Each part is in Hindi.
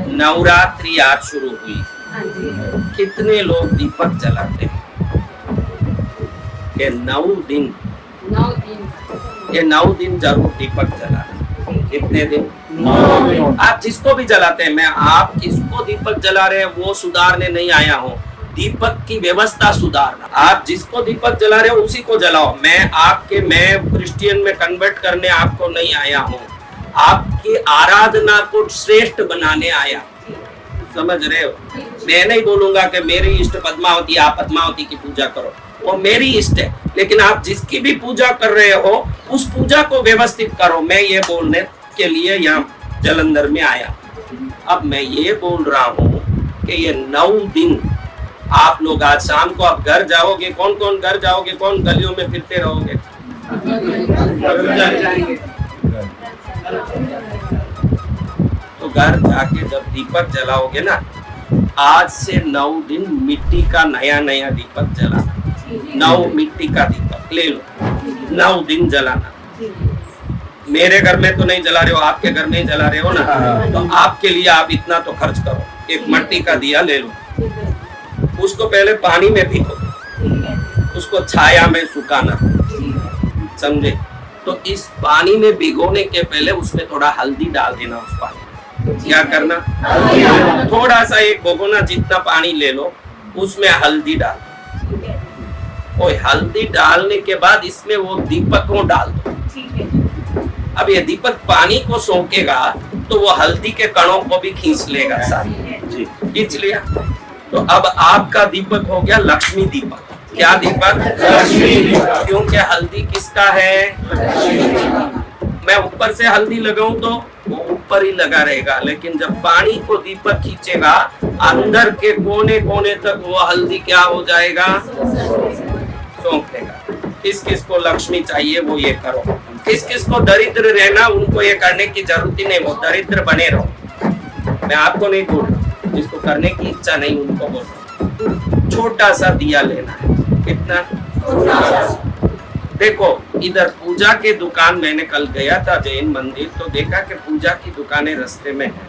नवरात्रि आज शुरू हुई, कितने लोग दीपक जलाते हैं? ये 9 दिन, ये 9 दिन जरूर दीपक जलाना। कितने दिन? 9 दिन। आप जिसको भी जलाते हैं, मैं आप किसको दीपक जला रहे हैं वो सुधारने नहीं आया हूँ, दीपक की व्यवस्था सुधारना। आप जिसको दीपक जला रहे हो उसी को जलाओ। मैं क्रिश्चियन में कन्वर्ट करने आपको नहीं आया हूँ, आपकी आराधना को श्रेष्ठ बनाने आया। समझ रहे हो? मैं नहीं बोलूंगा कि मेरी इष्ट पद्मावती, आप पद्मावती की पूजा करो, वो मेरी इष्ट है, लेकिन आप जिसकी भी पूजा कर रहे हो उस पूजा को व्यवस्थित करो। मैं ये बोलने के लिए यहाँ जलंधर में आया। अब मैं ये बोल रहा हूँ कि ये 9 दिन आप लोग आज शाम को आप घर जाओगे, कौन कौन घर जाओगे, कौन गलियों में फिरते रहोगे? तो घर जाके जब दीपक जलाओगे ना, आज से 9 दिन मिट्टी का नया नया दीपक जलाना। 9 मिट्टी का दीपक ले लो, 9 दिन जलाना। मेरे घर में तो नहीं जला रहे हो, आपके घर में जला रहे हो ना, तो आपके लिए आप इतना तो खर्च करो, एक मिट्टी का दिया ले लो, उसको पहले पानी में भिगो, उसको छाया में सुखाना, समझे? तो इस पानी में भिगोने के पहले उसमें थोड़ा हल्दी डाल देना। उस पानी में क्या करना? थोड़ा सा, एक भगोना जितना पानी ले लो, उसमें हल्दी डाल दो। और हल्दी डालने के बाद इसमें वो दीपक को डाल दो। अब ये दीपक पानी को सोखेगा तो वो हल्दी के कणों को भी खींच लेगा, साथ खींच लिया। तो अब आपका दीपक हो गया लक्ष्मी दीपक। क्या दीपक? लक्ष्मी दीपक। क्योंकि हल्दी किसका है? मैं ऊपर से हल्दी लगाऊं तो वो ऊपर ही लगा रहेगा, लेकिन जब पानी को दीपक खींचेगा अंदर के कोने कोने तक वो हल्दी क्या हो जाएगा? सौंप देगा। किस किस को लक्ष्मी चाहिए वो ये करो, किस किस को दरिद्र रहना उनको ये करने की जरूरत ही नहीं, वो दरिद्र बने रहो। मैं आपको नहीं बोल रहा, जिसको करने की इच्छा नहीं उनको बोल रहा। छोटा सा दिया लेना है। कितना? देखो इधर पूजा के दुकान, मैंने कल गया था जैन मंदिर, तो देखा कि पूजा की दुकानें रास्ते में है,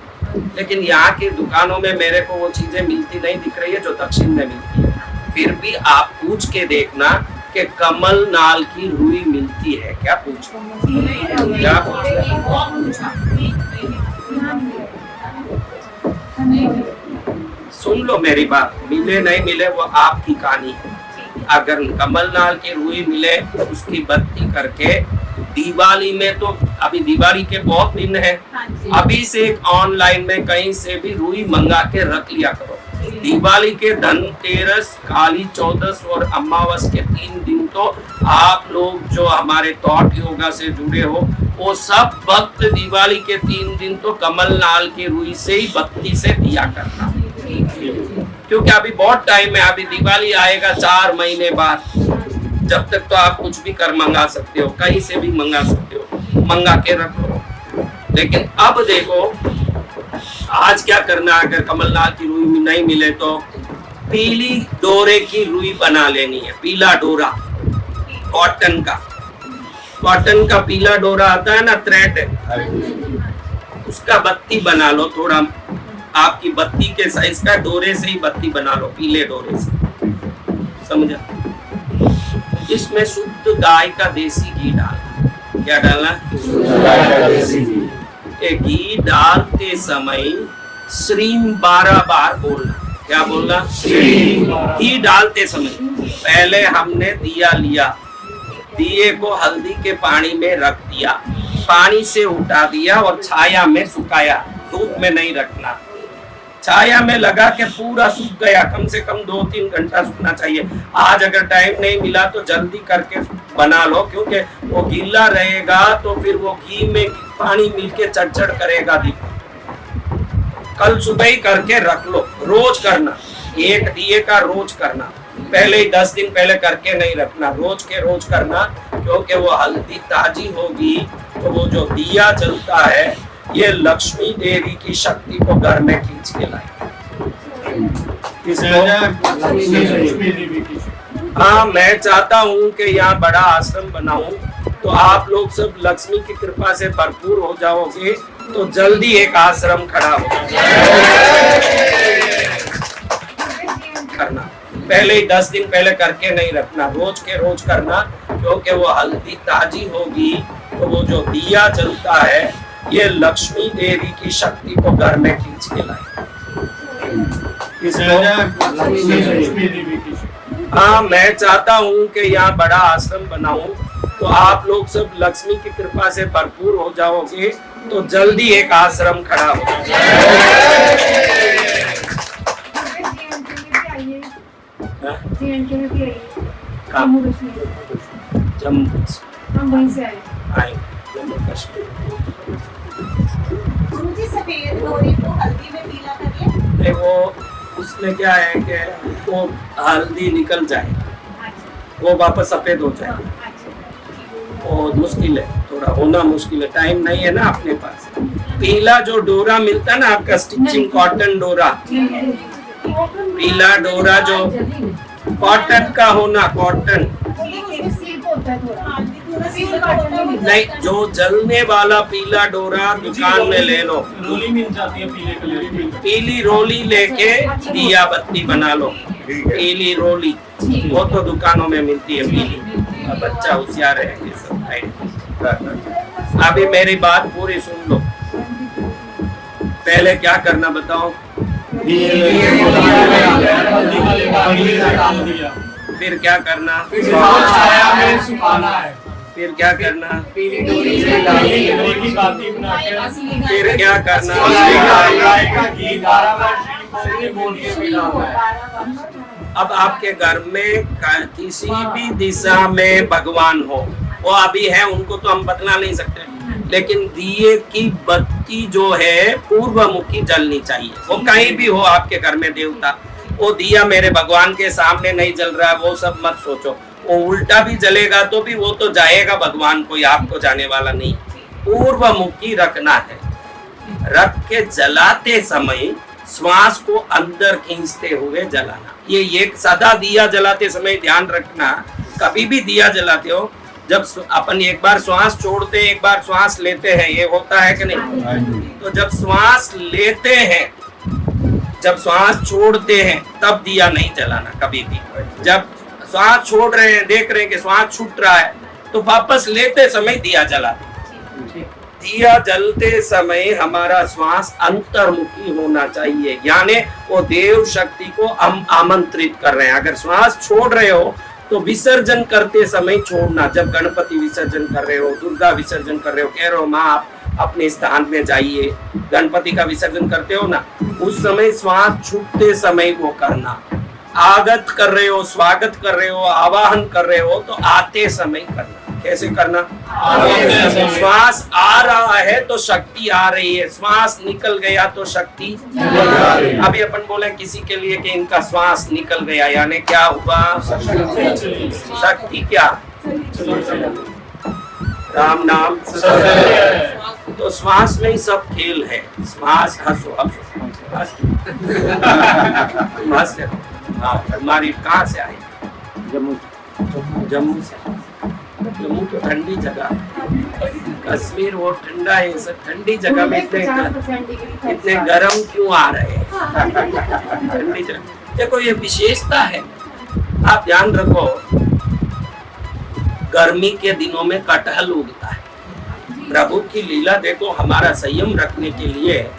लेकिन यहाँ की दुकानों में मेरे को वो चीजें मिलती नहीं दिख रही है जो दक्षिण में मिलती है। फिर भी आप पूछ के देखना कि कमल नाल की रुई मिलती है क्या? पूछो क्या? सुन लो मेरी बात, मिले नहीं मिले वो आपकी कहानी है। अगर कमल नाल की रुई मिले तो उसकी बत्ती करके दिवाली में, तो अभी दिवाली के बहुत दिन है, अभी से एक ऑनलाइन में कहीं से भी रुई मंगा के रख लिया करो। दिवाली के धनतेरस, काली चौदस और अमावस के 3 दिन तो आप लोग जो हमारे थॉट योगा से जुड़े हो वो सब भक्त दिवाली के 3 दिन तो कमल नाल की रुई से ही बत्ती से दिया करना, क्योंकि अभी बहुत टाइम है। अभी दिवाली आएगा 4 महीने बाद, जब तक तो आप कुछ भी कर मंगा सकते हो, कहीं से भी मंगा सकते हो, मंगा के रख लो। लेकिन अब देखो आज क्या करना, अगर कमलनाथ की रुई नहीं मिले तो पीली डोरे की रुई बना लेनी है। पीला डोरा, कॉटन का पीला डोरा आता है ना, थ्रेड, उसका बत्ती बना लो। थोड़ा आपकी बत्ती के साइज का डोरे से ही बत्ती बना लो, पीले डोरे से, समझा? इसमें शुद्ध गाय का देसी घी डालना। क्या डालना? घी डालते समय श्रीम 12 बार बोलना। क्या बोलना? घी डालते समय पहले हमने दिया लिया, दिए को हल्दी के पानी में रख दिया, पानी से उठा दिया और छाया में सुखाया। धूप में नहीं रखना, छाया में लगा के पूरा सूख गया। कम से कम 2-3 घंटा सूखना चाहिए। आज अगर टाइम नहीं मिला तो जल्दी करके बना लो, क्योंकि वो गीला रहेगा तो फिर वो घी में पानी मिलके चढ़ करेगा दीपक। कल सुबह ही करके रख लो, रोज करना, एक दिए का रोज करना। पहले ही 10 दिन पहले करके नहीं रखना, रोज के रोज करना, क्योंकि वो हल्दी ताजी होगी तो वो जो दिया जलता है ये लक्ष्मी देवी की शक्ति को घर में खींच के लाए। हाँ, मैं चाहता हूँ कि यहाँ बड़ा आश्रम बनाऊं, तो आप लोग सब लक्ष्मी की कृपा से भरपूर हो जाओगे तो जल्दी एक आश्रम खड़ा हो। पहले ही 10 दिन पहले करके नहीं रखना, रोज के रोज करना, क्योंकि वो हल्दी ताजी होगी तो वो जो दिया जलता है ये लक्ष्मी देवी की शक्ति को घर में खींच के लाए। हाँ, मैं चाहता हूँ कि यहाँ बड़ा आश्रम बनाऊं, तो आप लोग सब लक्ष्मी की कृपा से भरपूर हो जाओगे तो जल्दी एक आश्रम खड़ा हो जम्मू कश्मीर। सफेद डोरी को हल्दी में पीला करिए। वो उसमें क्या है कि वो हल्दी निकल जाए, वो वापस सफेद हो जाए, और मुश्किल है, थोड़ा होना मुश्किल है, टाइम नहीं है ना अपने पास। पीला जो डोरा मिलता है ना आपका स्टिचिंग कॉटन डोरा, पीला डोरा जो कॉटन का होना, कॉटन नहीं, जो जलने वाला पीला डोरा दुकान में ले लो, रोली मिल जाती है पीले कलर की, पीली रोली लेके दिया बत्ती बना लो, पीली रोली वो तो दुकानों में मिलती है पीली। अब बच्चा होशियार है ये सब। अभी मेरी बात पूरी सुन लो, पहले क्या करना बताओ? फिर क्या करना? फिर क्या करना? फिर क्या करना? अब आपके घर में किसी भी दिशा में भगवान हो, वो अभी है, उनको तो हम बदला नहीं सकते, लेकिन दिए की बत्ती जो है पूर्वमुखी जलनी चाहिए। वो कहीं भी हो आपके घर में देवता, वो दिया मेरे भगवान के सामने नहीं जल रहा है, वो सब मत सोचो। वो उल्टा भी जलेगा तो भी वो तो जाएगा भगवान को, आपको जाने वाला नहीं। पूर्वमुखी रखना है, रख के जलाते समय श्वास को अंदर खींचते हुए जलाना। ये एक सदा दिया जलाते समय ध्यान रखना, कभी भी दिया जलाते हो, जब अपन एक बार श्वास छोड़ते हैं, एक बार श्वास लेते हैं, ये होता है कि नहीं? तो जब श्वास लेते हैं, जब श्वास छोड़ते हैं, तब दिया नहीं जलाना कभी भी। जब श्वास छोड़ रहे हैं, देख रहे हैं कि श्वास छूट रहा है, तो वापस लेते समय दिया जलाते। दिया जलते समय हमारा श्वास अंतर्मुखी होना चाहिए, यानी वो देव शक्ति को हम आमंत्रित कर रहे हैं। अगर श्वास छोड़ रहे हो तो विसर्जन करते समय छोड़ना। जब गणपति विसर्जन कर रहे हो, दुर्गा विसर्जन कर रहे हो, कह रहे हो माँ आप अपने स्थान में जाइए, गणपति का विसर्जन करते हो ना, उस समय श्वास छूटते समय वो करना। आगत कर रहे हो, स्वागत कर रहे हो, आवाहन कर रहे हो, तो आते समय करना। कैसे करना? श्वास आ रहा है तो शक्ति आ रही है, श्वास निकल गया तो शक्ति। अभी अपन बोले किसी के लिए कि इनका श्वास निकल गया, यानी क्या हुआ? शक्ति क्या? राम नाम। तो श्वास में ही सब खेल है। श्वास, हंसो हंसो, तुम्हारी कहाँ से आई? जम्मू से। जम्मू तो ठंडी जगह, कश्मीर वो ठंडा है, सब ठंडी जगह में इतने गर्म क्यों आ रहे हैं? ठंडी जगह देखो, ये विशेषता है, आप ध्यान रखो। गर्मी के दिनों में कटहल उगता है, प्रभु की लीला देखो। हमारा संयम रखने के लिए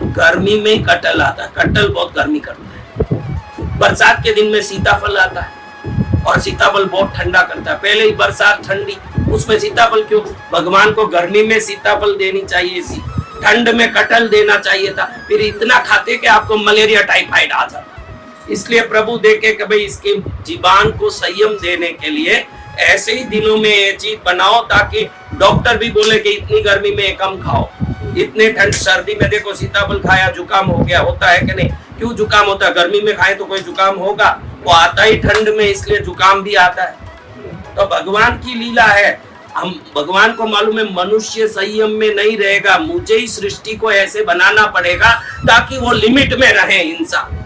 गर्मी में ही कटहल आता है, कटहल बहुत गर्मी करता है। बरसात के दिन में सीताफल आता है, और सीताफल बहुत ठंडा करता है। पहले ही बरसात ठंडी, उसमें सीताफल क्यों? भगवान को गर्मी में सीताफल देनी चाहिए थी, ठंड में कटहल देना चाहिए था, फिर इतना खाते कि आपको मलेरिया टाइफाइड आ जाता। इसलिए प्रभु देखे कि भाई इसके जीवान को संयम देने के लिए ऐसे ही दिनों में ये चीज बनाओ, ताकि डॉक्टर भी बोले कि इतनी गर्मी में कम खाओ। इतने ठंड सर्दी में देखो सीताफल खाया जुकाम हो गया, होता है कि नहीं? क्यों जुकाम होता है? गर्मी में खाए तो कोई जुकाम होगा? वो आता ही ठंड में, इसलिए जुकाम भी आता है। तो भगवान की लीला है। हम भगवान को मालूम है मनुष्य संयम में नहीं रहेगा, मुझे ही सृष्टि को ऐसे बनाना पड़ेगा ताकि वो लिमिट में रहे इंसान।